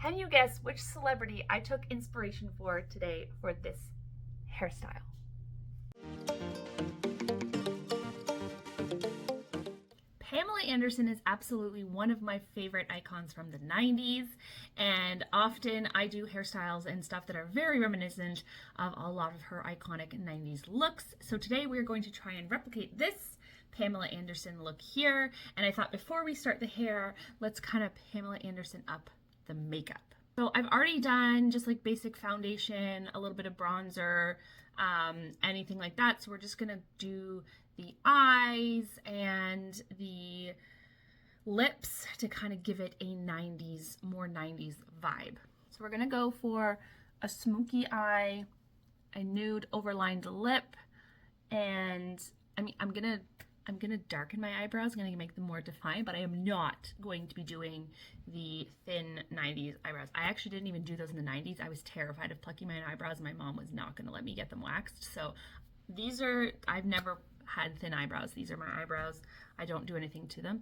Can you guess which celebrity I took inspiration for today for this hairstyle? Pamela Anderson is absolutely one of my favorite icons from the 90s, and often I do hairstyles and stuff that are very reminiscent of a lot of her iconic 90s looks. So today we're going to try and replicate this Pamela Anderson look here, and I thought before we start the hair, let's kind of Pamela Anderson up the makeup. So I've already done just like basic foundation, a little bit of bronzer, anything like that. So we're just gonna do the eyes and the lips to kind of give it a 90s, more 90s vibe. So we're gonna go for a smoky eye, a nude overlined lip, and I'm gonna darken my eyebrows. I'm gonna make them more defined, but I am not going to be doing the thin 90s eyebrows. I actually didn't even do those in the 90s. I was terrified of plucking my eyebrows. My mom was not gonna let me get them waxed. So these are, I've never had thin eyebrows. These are my eyebrows. I don't do anything to them.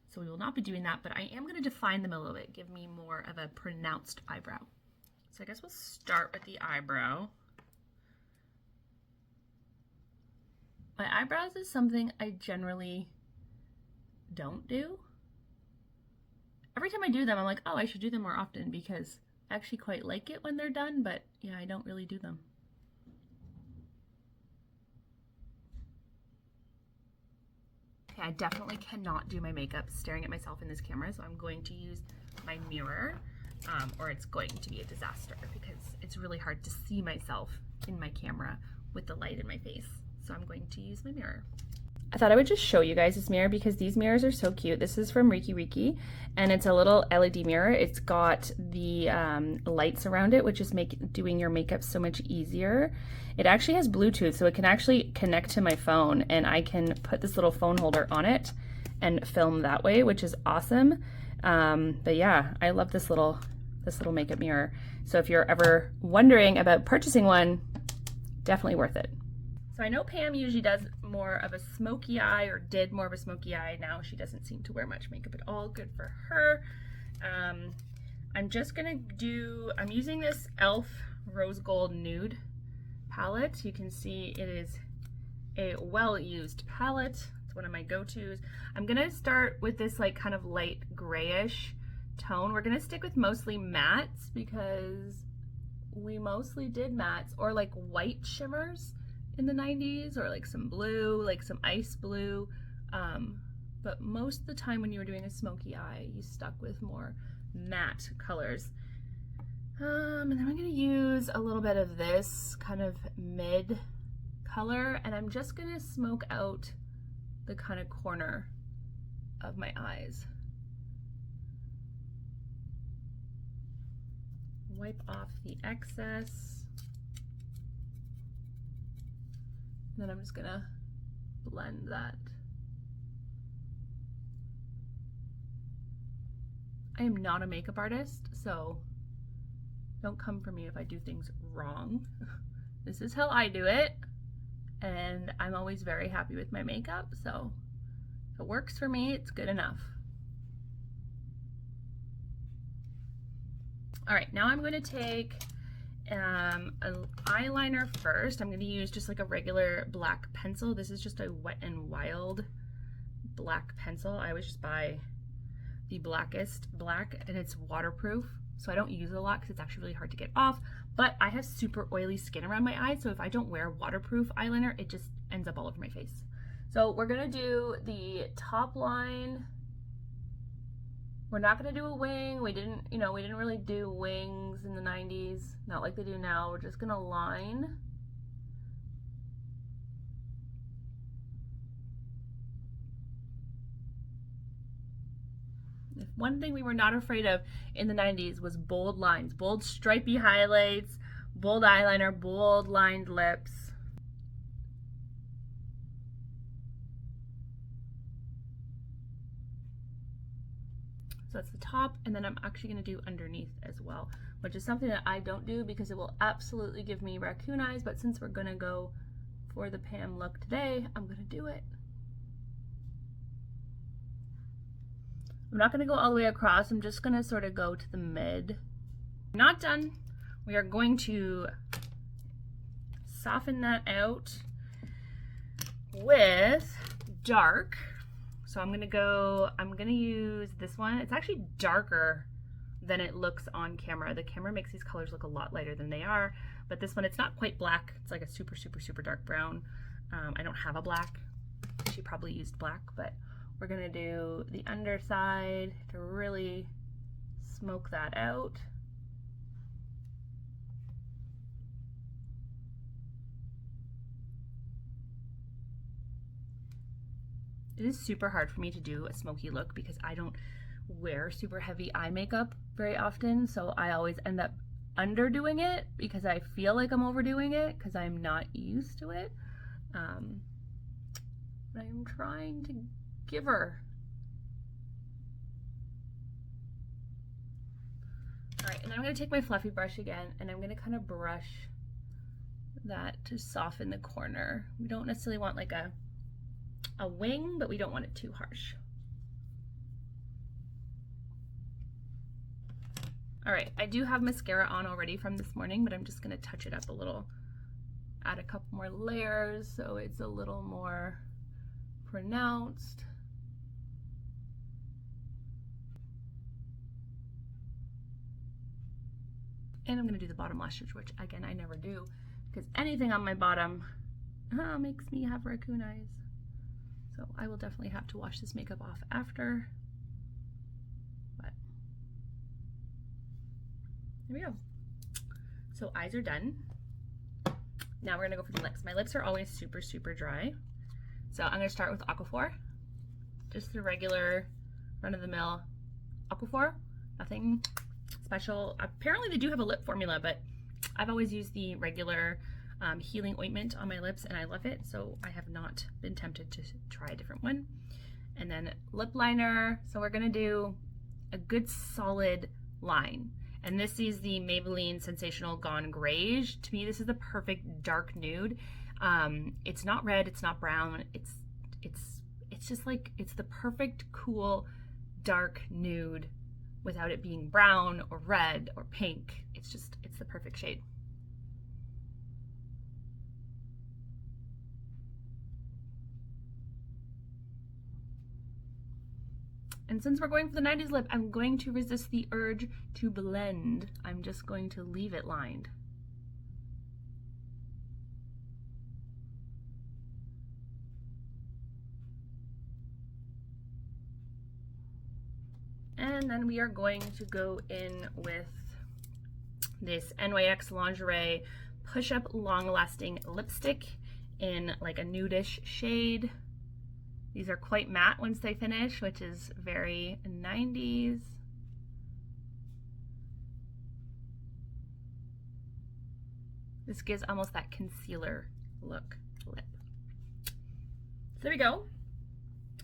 So we will not be doing that, but I am gonna define them a little bit, give me more of a pronounced eyebrow. So I guess we'll start with the eyebrow. My eyebrows is something I generally don't do. Every time I do them, I'm like, oh, I should do them more often because I actually quite like it when they're done, but yeah, I don't really do them. Okay, I definitely cannot do my makeup staring at myself in this camera, so I'm going to use my mirror, or it's going to be a disaster because it's really hard to see myself in my camera with the light in my face. So I'm going to use my mirror. I thought I would just show you guys this mirror because these mirrors are so cute. This is from Riki, and it's a little LED mirror. It's got the lights around it, which is doing your makeup so much easier. It actually has Bluetooth, so it can actually connect to my phone, and I can put this little phone holder on it and film that way, which is awesome. But yeah, I love this little makeup mirror. So if you're ever wondering about purchasing one, definitely worth it. So I know Pam usually does more of a smoky eye, or did more of a smoky eye. Now she doesn't seem to wear much makeup at all. Good for her. I'm just gonna I'm using this e.l.f. Rose Gold Nude palette. You can see it is a well-used palette. It's one of my go-tos. I'm gonna start with this like kind of light grayish tone. We're gonna stick with mostly mattes because we mostly did mattes or like white shimmers in the 90s, or like some blue, like some ice blue, but most of the time when you were doing a smoky eye, you stuck with more matte colors. And then I'm gonna use a little bit of this kind of mid color, and I'm just gonna smoke out the kind of corner of my eyes. Wipe off the excess. Then I'm just gonna blend that. I am not a makeup artist, so don't come for me if I do things wrong. This is how I do it, and I'm always very happy with my makeup, so if it works for me, it's good enough. All right, now I'm gonna take an eyeliner first. I'm going to use just like a regular black pencil. This is just a Wet n Wild black pencil. I always just buy the blackest black, and it's waterproof, so I don't use it a lot because it's actually really hard to get off, but I have super oily skin around my eyes, so if I don't wear waterproof eyeliner, it just ends up all over my face. So we're going to do the top line. We're not gonna do a wing. We didn't really do wings in the 90s, not like they do now. We're just gonna line. One thing we were not afraid of in the 90s was bold lines, bold stripy highlights, bold eyeliner, bold lined lips. So that's the top, and then I'm actually going to do underneath as well, which is something that I don't do because it will absolutely give me raccoon eyes, but since we're going to go for the Pam look today, I'm going to do it. I'm not going to go all the way across. I'm just going to sort of go to the mid. Not done. We are going to soften that out with dark. So I'm gonna use this one. It's actually darker than it looks on camera. The camera makes these colors look a lot lighter than they are, but this one, it's not quite black. It's like a super, super, super dark brown. I don't have a black. She probably used black, but we're gonna do the underside to really smoke that out. It is super hard for me to do a smoky look because I don't wear super heavy eye makeup very often, so I always end up underdoing it because I feel like I'm overdoing it because I'm not used to it. But I'm trying to give her. All right, and then I'm gonna take my fluffy brush again and I'm gonna kind of brush that to soften the corner. We don't necessarily want like a wing, but we don't want it too harsh. All right, I do have mascara on already from this morning, but I'm just gonna touch it up a little, add a couple more layers so it's a little more pronounced. And I'm gonna do the bottom lashes, which again, I never do, because anything on my bottom makes me have raccoon eyes. So I will definitely have to wash this makeup off after. But there we go. So eyes are done. Now we're gonna go for the lips. My lips are always super, super dry. So I'm gonna start with Aquaphor. Just the regular run-of-the-mill Aquaphor. Nothing special. Apparently they do have a lip formula, but I've always used the regular healing ointment on my lips and I love it, so I have not been tempted to try a different one. And then lip liner. So we're gonna do a good solid line. And this is the Maybelline Sensational Gone Grayish. To me, this is the perfect dark nude. It's not red, it's not brown. It's just like, it's the perfect cool dark nude without it being brown or red or pink. It's the perfect shade. And since we're going for the 90s lip, I'm going to resist the urge to blend. I'm just going to leave it lined. And then we are going to go in with this NYX Lingerie Push-Up Long Lasting Lipstick in like a nudish shade. These are quite matte once they finish, which is very 90s. This gives almost that concealer look lip. So there we go.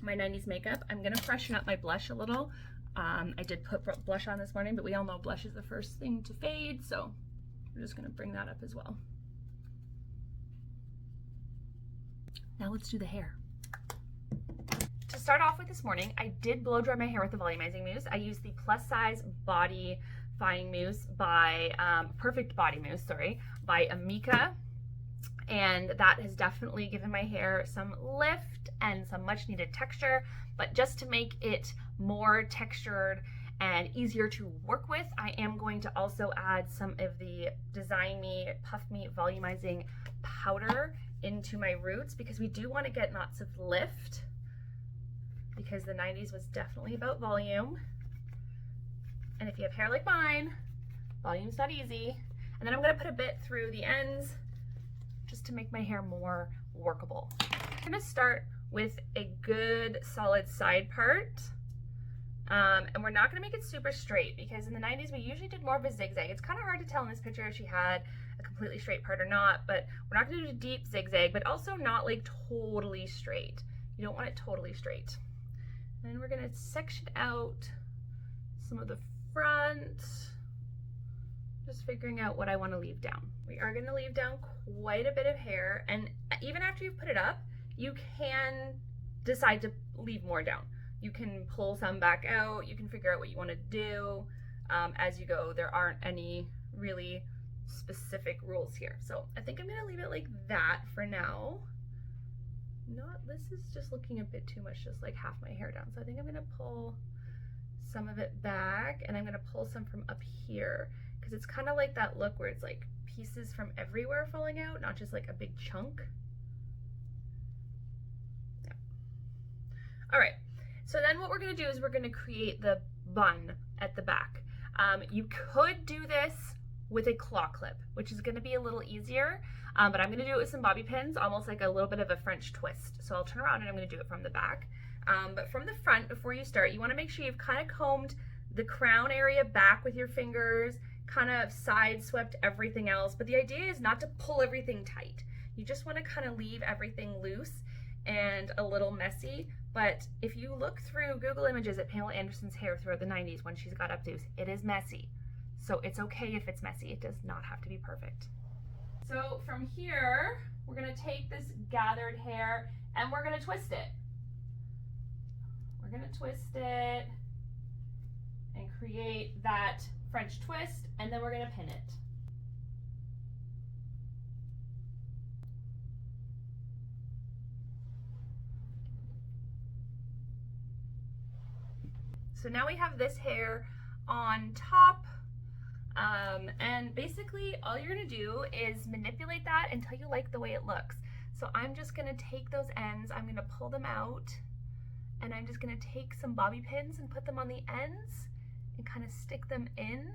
My 90s makeup. I'm gonna freshen up my blush a little. I did put blush on this morning, but we all know blush is the first thing to fade, so we're just gonna bring that up as well. Now let's do the hair. To start off with this morning, I did blow dry my hair with the volumizing mousse. I used the Plus Size Body Fying Mousse by, Perfect Body Mousse, sorry, by Amika. And that has definitely given my hair some lift and some much needed texture. But just to make it more textured and easier to work with, I am going to also add some of the Design Me, Puff Me Volumizing Powder into my roots because we do want to get lots of lift, because the 90s was definitely about volume. And if you have hair like mine, volume's not easy. And then I'm gonna put a bit through the ends just to make my hair more workable. I'm gonna start with a good solid side part. And we're not gonna make it super straight because in the 90s we usually did more of a zigzag. It's kind of hard to tell in this picture if she had a completely straight part or not, but we're not gonna do a deep zigzag, but also not like totally straight. You don't want it totally straight. And then we're gonna section out some of the front, just figuring out what I wanna leave down. We are gonna leave down quite a bit of hair, and even after you've put it up, you can decide to leave more down. You can pull some back out. You can figure out what you want to do as you go. There aren't any really specific rules here. So I think I'm going to leave it like that for now. This is just looking a bit too much, just like half my hair down. So I think I'm going to pull some of it back, and I'm going to pull some from up here, because it's kind of like that look where it's like pieces from everywhere falling out, not just like a big chunk. Yeah. All right. So then what we're going to do is we're going to create the bun at the back. You could do this with a claw clip, which is going to be a little easier, but I'm going to do it with some bobby pins, almost like a little bit of a French twist. So I'll turn around and I'm going to do it from the back. But from the front, before you start, you want to make sure you've kind of combed the crown area back with your fingers, kind of side swept everything else. But the idea is not to pull everything tight. You just want to kind of leave everything loose and a little messy. But if you look through Google images at Pamela Anderson's hair throughout the 90s when she's got updos, it is messy. So it's okay if it's messy. It does not have to be perfect. So from here, we're going to take this gathered hair and we're going to twist it. We're going to twist it and create that French twist, and then we're going to pin it. So now we have this hair on top, and basically all you're going to do is manipulate that until you like the way it looks. So I'm just going to take those ends, I'm going to pull them out, and I'm just going to take some bobby pins and put them on the ends and kind of stick them in.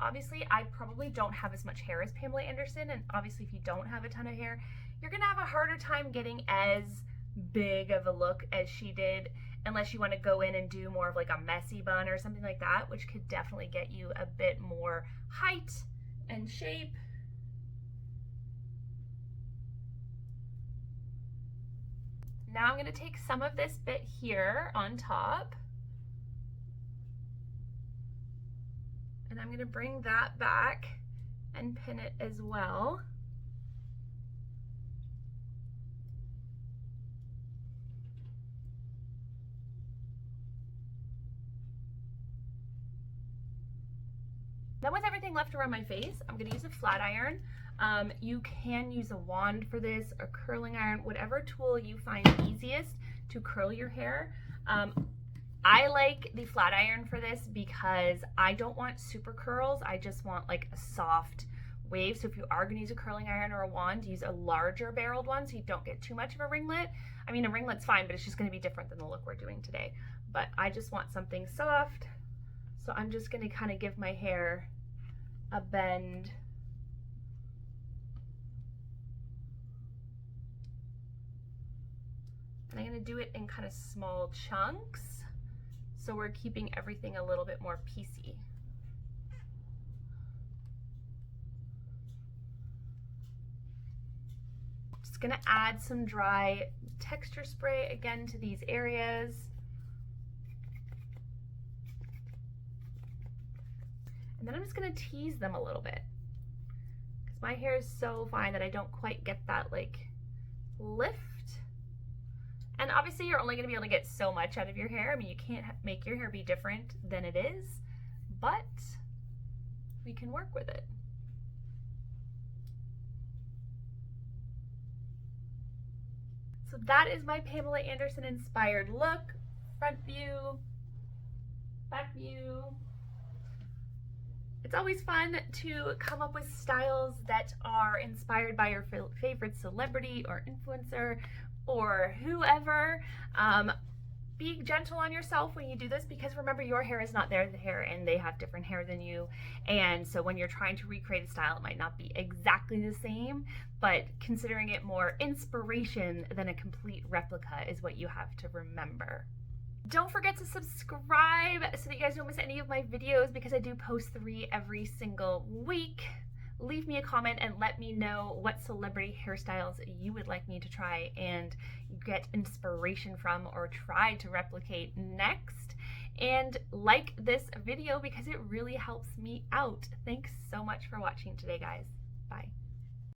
Obviously, I probably don't have as much hair as Pamela Anderson, and obviously if you don't have a ton of hair, you're going to have a harder time getting as big of a look as she did, unless you want to go in and do more of like a messy bun or something like that, which could definitely get you a bit more height and shape. Now I'm going to take some of this bit here on top, and I'm going to bring that back and pin it as well. Then with everything left around my face, I'm going to use a flat iron. You can use a wand for this, a curling iron, whatever tool you find easiest to curl your hair. I like the flat iron for this because I don't want super curls. I just want like a soft wave. So if you are going to use a curling iron or a wand, use a larger barreled one so you don't get too much of a ringlet. I mean, a ringlet's fine, but it's just going to be different than the look we're doing today. But I just want something soft. So I'm just going to kind of give my hair a bend. And I'm going to do it in kind of small chunks, so we're keeping everything a little bit more piecey. Just going to add some dry texture spray again to these areas. And then I'm just going to tease them a little bit, because my hair is so fine that I don't quite get that like lift. And obviously you're only going to be able to get so much out of your hair. I mean, you can't make your hair be different than it is, but we can work with it. So that is my Pamela Anderson inspired look. Front view, back view. It's always fun to come up with styles that are inspired by your favorite celebrity or influencer or whoever. Be gentle on yourself when you do this, because remember, your hair is not their hair and they have different hair than you. And so when you're trying to recreate a style, it might not be exactly the same, but considering it more inspiration than a complete replica is what you have to remember. Don't forget to subscribe so that you guys don't miss any of my videos, because I do post 3 every single week. Leave me a comment and let me know what celebrity hairstyles you would like me to try and get inspiration from or try to replicate next. And like this video because it really helps me out. Thanks so much for watching today, guys. Bye.